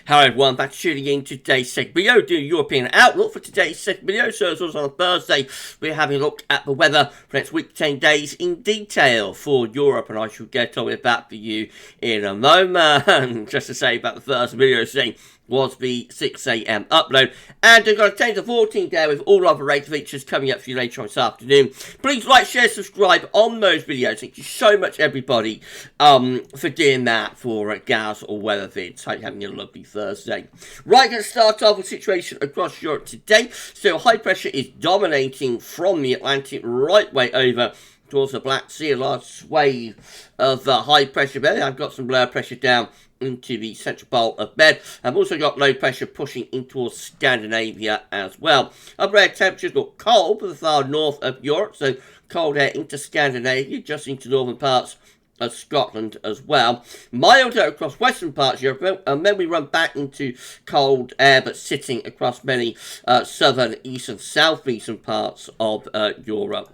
Hello everyone, back to tuning in today's second video, doing European outlook for today's second video. So as always on a Thursday, we're having a look at the weather for next week, 10 days in detail for Europe, and I shall get on with that for you in a moment. Just to say about the first video today was the 6 a.m. upload, and we've got a 10 to 14 there with all other rate features coming up for you later on this afternoon. Please like, share, subscribe on those videos. Thank you so much everybody for doing that for GavsWeatherVids. Hope you're having a lovely Thursday. Right, going to start off with the situation across Europe today. So high pressure is dominating from the Atlantic right way over towards the Black Sea. A large swathe of high pressure there. I've got some low pressure down into the central bowl of Med. I've also got low pressure pushing in towards Scandinavia as well. Upper air temperatures look cold for the far north of Europe, so cold air into Scandinavia, just into northern parts of Scotland as well. Milder across western parts of Europe, and then we run back into cold air, but sitting across many southern, eastern, southeastern parts of Europe.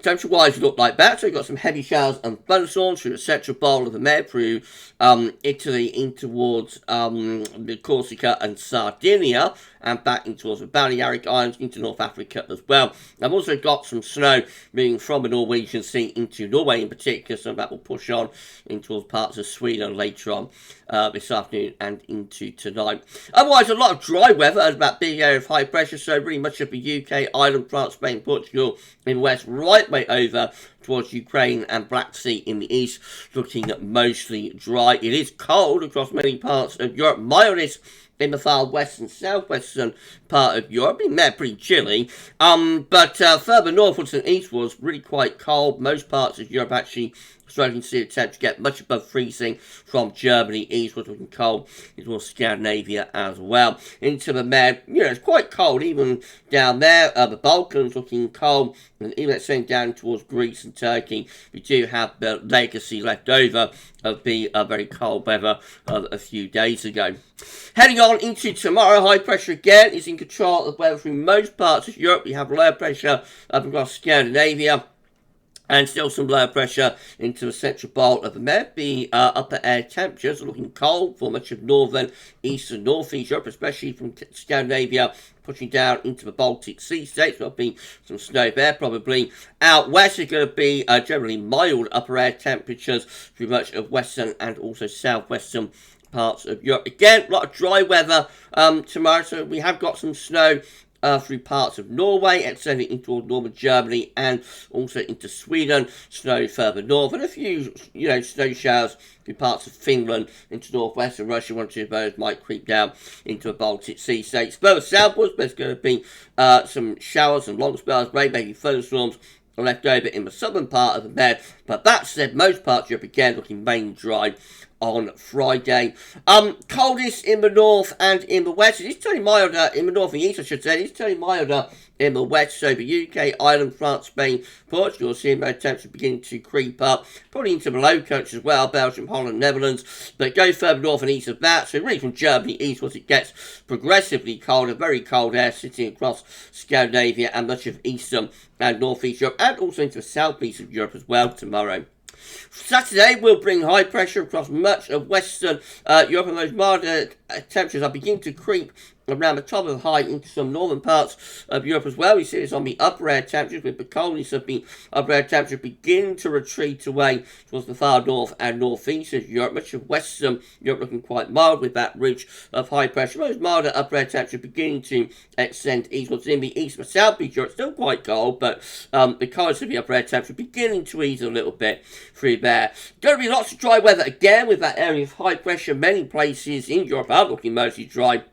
Temperature-wise, it looked like that. So we've got some heavy showers and thunderstorms through the central bowl of the Med, through Italy, in towards Corsica and Sardinia, and back in towards the Balearic Islands, into North Africa as well. I've also got some snow moving from the Norwegian Sea into Norway in particular, so that will push on in towards parts of Sweden later on this afternoon and into tonight. Otherwise, a lot of dry weather and that big area of high pressure, so really much of the UK, Ireland, France, Spain, Portugal in the west, right way over towards Ukraine and Black Sea in the east, looking mostly dry. It is cold across many parts of Europe, mildest in the far west and southwestern part of Europe, being there pretty chilly, but further northwards and eastwards, really quite cold. Most parts of Europe actually struggling to see the temperature get much above freezing from Germany eastwards, looking cold into Scandinavia as well. Into the Med, it's quite cold even down there. The Balkans looking cold, and even let's say down towards Greece and Turkey, we do have the legacy left over of the very cold weather of a few days ago. Heading on into tomorrow, high pressure again is in control of weather through most parts of Europe. We have low pressure up across Scandinavia, and still some low pressure into the central bowl of the Med. The upper air temperatures are looking cold for much of northern, eastern, northeast Europe, especially from Scandinavia, pushing down into the Baltic Sea states. There'll be some snow there probably. Out west is going to be generally mild upper air temperatures through much of western and also southwestern parts of Europe. Again, a lot of dry weather tomorrow, so we have got some snow through parts of Norway, extending into northern Germany and also into Sweden. Snow further north, and a few, snow showers through parts of Finland into northwestern Russia. One or two of those might creep down into the Baltic Sea states. Further southwards, there's going to be some showers and long spells, maybe thunderstorms left over in the southern part of the Med. But that said, most parts of Europe again looking mainly dry on Friday. Coldest in the north and in the west. It is turning milder in the north and east, I should say. It is turning milder in the west, so the UK, Ireland, France, Spain, Portugal, seeing those temperatures beginning to creep up, probably into the low countries as well, Belgium, Holland, Netherlands, but go further north and east of that, so really from Germany eastwards it gets progressively colder, very cold air sitting across Scandinavia and much of eastern and northeast Europe, and also into the southeast of Europe as well tomorrow. Saturday will bring high pressure across much of western Europe, and those milder temperatures are beginning to creep around the top of the high into some northern parts of Europe as well. We see this on the upper air temperatures, with the coldness of the upper air temperature begin to retreat away towards the far north and northeast of Europe. Much of western Europe looking quite mild with that ridge of high pressure. Those milder upper air temperatures beginning to extend eastwards. In the east and southeast Europe, still quite cold, but the coldness of the upper air temperature beginning to ease a little bit through there. Going to be lots of dry weather again with that area of high pressure. Many places in Europe are looking mostly dry,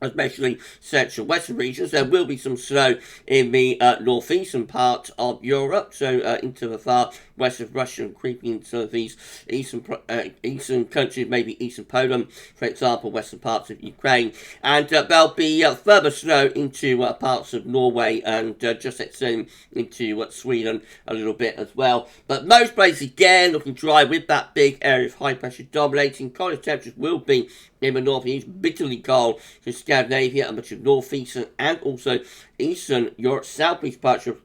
especially central western regions. There will be some snow in the northeastern part of Europe, so into the far west of Russia and creeping into these eastern countries, maybe eastern Poland, for example, western parts of Ukraine. And there'll be further snow into parts of Norway and just extending into Sweden a little bit as well. But most places, again, looking dry with that big area of high pressure dominating. Coldest temperatures will be in the north and east, bitterly cold to Scandinavia and much of northeastern and also eastern Europe, southeast parts of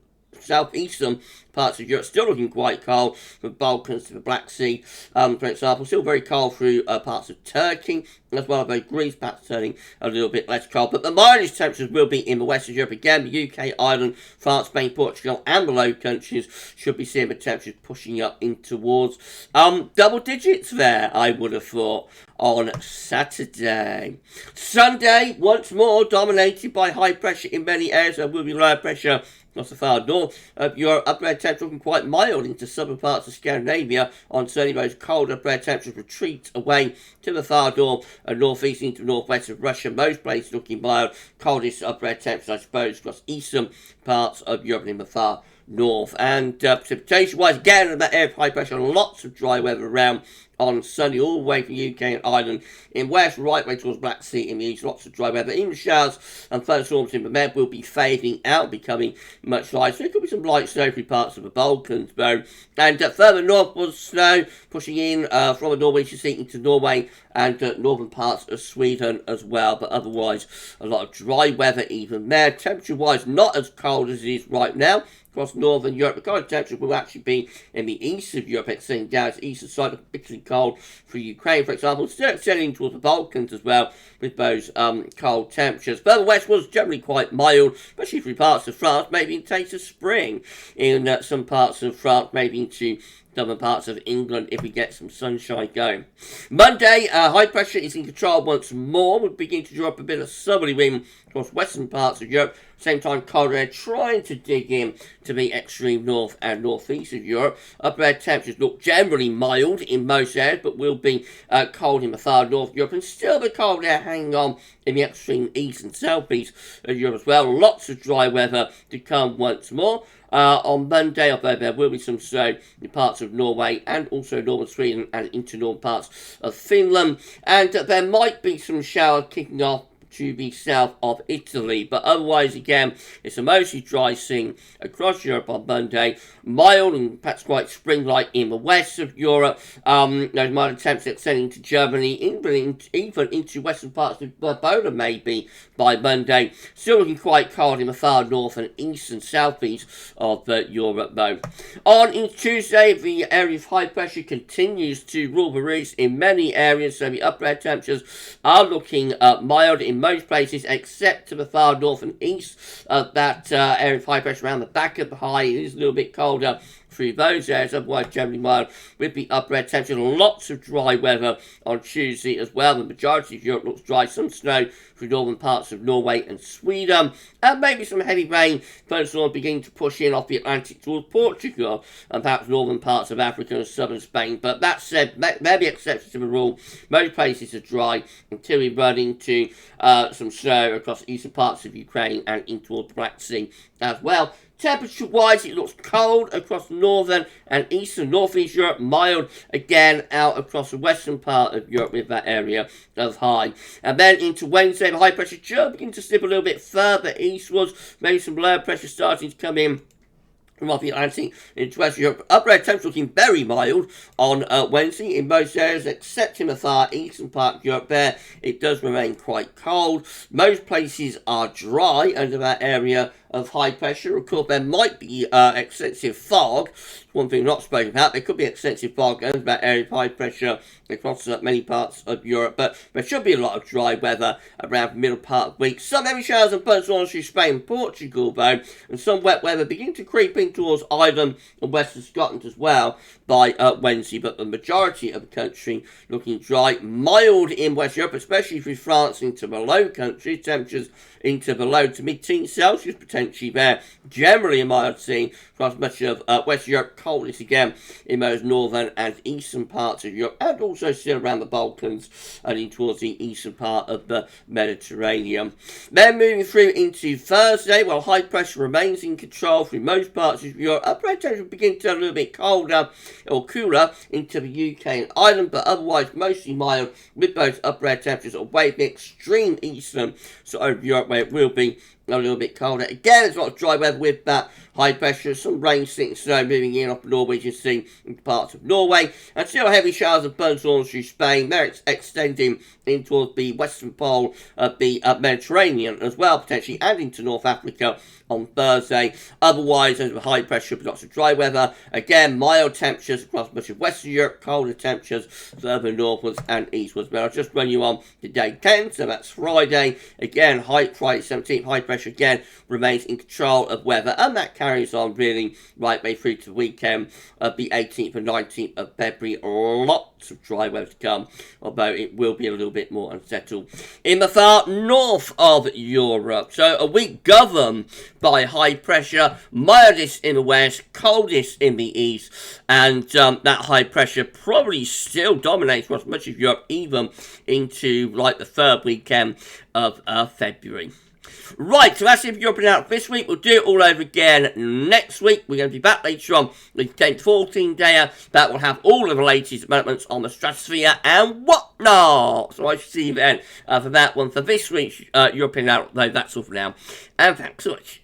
southeastern parts of Europe still looking quite cold, from Balkans to the Black Sea, for example. Still very cold through parts of Turkey, as well as Greece, perhaps turning a little bit less cold. But the mildest temperatures will be in the west of Europe. Again, the UK, Ireland, France, Spain, Portugal, and the Low Countries should be seeing the temperatures pushing up in towards double digits there, I would have thought, on Saturday. Sunday, once more, dominated by high pressure in many areas. There will be low pressure across the far north of Europe. Upper air temperatures looking quite mild into southern parts of Scandinavia. On certainly those cold upper air temperatures retreat away to the far north and northeast into northwest of Russia. Most places looking mild. Coldest upper air temperatures, I suppose, across eastern parts of Europe and in the far north. And precipitation-wise, again, in that area of high pressure, lots of dry weather around on Sunday, all the way from UK and Ireland. In west, right way towards Black Sea in the east, lots of dry weather. Even showers and thunderstorms in the Med will be fading out, becoming much lighter. There could be some light snow through parts of the Balkans, though. And further north was snow, pushing in from the Norwegian Sea into Norway and northern parts of Sweden as well. But otherwise, a lot of dry weather even there. Temperature-wise, not as cold as it is right now across northern Europe. The kind of temperature will actually be in the east of Europe, extending down to the eastern side, particularly cold for Ukraine, for example. Still extending towards the Balkans as well, with those cold temperatures. Further west was generally quite mild, especially through parts of France, maybe in taste of spring in some parts of France, maybe into southern parts of England if we get some sunshine going. Monday, high pressure is in control once more. We'll begin to draw up a bit of southerly wind across western parts of Europe. Same time, cold air trying to dig in to the extreme north and northeast of Europe. Upper air temperatures look generally mild in most areas, but will be cold in the far north of Europe, and still the cold air hanging on in the extreme east and southeast of Europe as well. Lots of dry weather to come once more. On Monday, although there will be some snow in parts of Norway and also northern Sweden and into northern parts of Finland. And there might be some showers kicking off to the south of Italy, but otherwise, again, it's a mostly dry scene across Europe on Monday. Mild and perhaps quite spring-like in the west of Europe. Those mild temps extending to Germany, even into western parts of Poland, maybe by Monday. Still looking quite cold in the far north and east and southeast of Europe, though. On Tuesday, the area of high pressure continues to rule the roost in many areas, so the upper air temperatures are looking mild in most places, except to the far north and east of that area of high pressure around the back of the high. It is a little bit colder through those areas, otherwise generally mild with the upper air temperature. Lots of dry weather on Tuesday as well. The majority of Europe looks dry. Some snow through northern parts of Norway and Sweden, and maybe some heavy rain thunderstorms beginning to push in off the Atlantic towards Portugal and perhaps northern parts of Africa and southern Spain. But that said, there be exceptions to the rule. Most places are dry until we run into some snow across eastern parts of Ukraine and in towards the Black Sea as well. Temperature-wise, it looks cold across northern and eastern northeast Europe, mild again out across the western part of Europe with that area of high. And then into Wednesday, the high pressure should begin to slip a little bit further eastwards, maybe some low pressure starting to come in from off the Atlantic into West Europe. Upper air temps looking very mild on Wednesday in most areas, except in the far eastern part of Europe. There, it does remain quite cold. Most places are dry under that area of high pressure. Of course, there might be extensive fog. One thing not spoken about, there could be extensive fog under that area of high pressure across many parts of Europe, but there should be a lot of dry weather around the middle part of the week. Some heavy showers and thunderstorms through Spain and Portugal, though, and some wet weather begin to creep in towards Ireland and western Scotland as well by Wednesday, but the majority of the country looking dry. Mild in West Europe, especially through France into the Low Countries. Temperatures into the low to mid-teens Celsius potentially there. Generally a mild scene across much of West Europe. Coldest again in those northern and eastern parts of Europe, and also still around the Balkans and in towards the eastern part of the Mediterranean. Then moving through into Thursday, while high pressure remains in control through most parts of Europe, upper air temperatures begin to turn a little bit colder or cooler into the UK and Ireland, but otherwise mostly mild with those upper air temperatures away from the extreme eastern side of Europe, where it will be a little bit colder. Again, there's a lot of dry weather with that high pressure, some rain, sleet and snow moving in off the Norwegian Sea into parts of Norway, and still heavy showers and thunderstorms through Spain. They're extending in towards the western pole of the Mediterranean as well, potentially, and into North Africa on Thursday. Otherwise, there's high pressure, but lots of dry weather. Again, mild temperatures across much of Western Europe, colder temperatures further northwards and eastwards. But I'll just run you on to day 10, so that's Friday. Again, Friday 17th, high pressure again remains in control of weather, and that carries on really right way through to the weekend of the 18th and 19th of February. Lots of dry weather to come, although it will be a little bit more unsettled in the far north of Europe. So a week governed by high pressure, mildest in the west, coldest in the east, and that high pressure probably still dominates across much of Europe, even into like the third weekend of February. Right, so that's it for European Outlook this week. We'll do it all over again next week. We're going to be back later on with 10 to 14 day. That will have all of the latest developments on the stratosphere and whatnot. So I shall see you then for that one. For this week's European Outlook, though, that's all for now. And thanks so much.